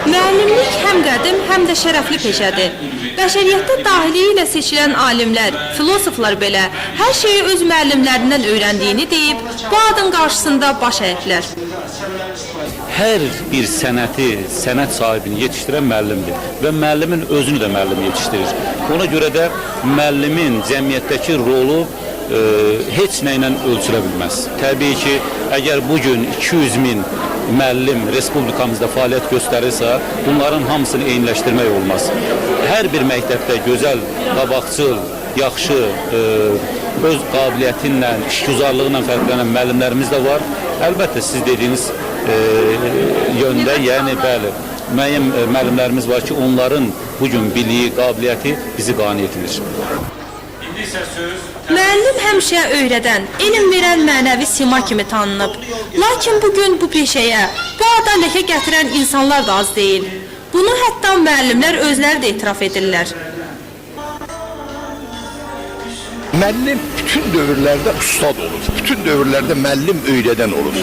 Müəllimlik həm qədim, həm də şərəfli peşədir. Bəşəriyyətdə dahiliyi ilə seçilən alimlər, filosoflar belə hər şeyi öz müəllimlərindən öyrəndiyini deyib, bu adın qarşısında baş əyiblər. Hər bir sənəti, sənət sahibini yetişdirən müəllimdir və müəllimin özünü də müəllim yetişdirir. Ona görə də müəllimin cəmiyyətdəki rolu heç nə ilə ölçülə bilməz. Təbii ki, əgər bugün 200 min müəllim respublikamızda fəaliyyət göstərirsə, bunların hamısını eyniləşdirmək olmaz. Hər bir məktəbdə gözəl, qabaqcıl, yaxşı, öz qabiliyyətinlə, işgüzarlığıyla fərqlənən müəllimlərimiz də var. Əlbəttə, siz dediyiniz yöndə, yəni bəli, müəyyən müəllimlərimiz var ki, onların bugün biliyi, qabiliyyəti bizi qane etmir. Müəllim həmişə öyrədən, elm verən mənəvi sima kimi tanınıb. Lakin bugün bu peşəyə, bu ada ləkə gətirən insanlar da az deyil. Bunu hətta müəllimlər özləri də etiraf edirlər. Müəllim bütün dövrlərdə ustad olur, bütün dövrlərdə müəllim öyrədən olur.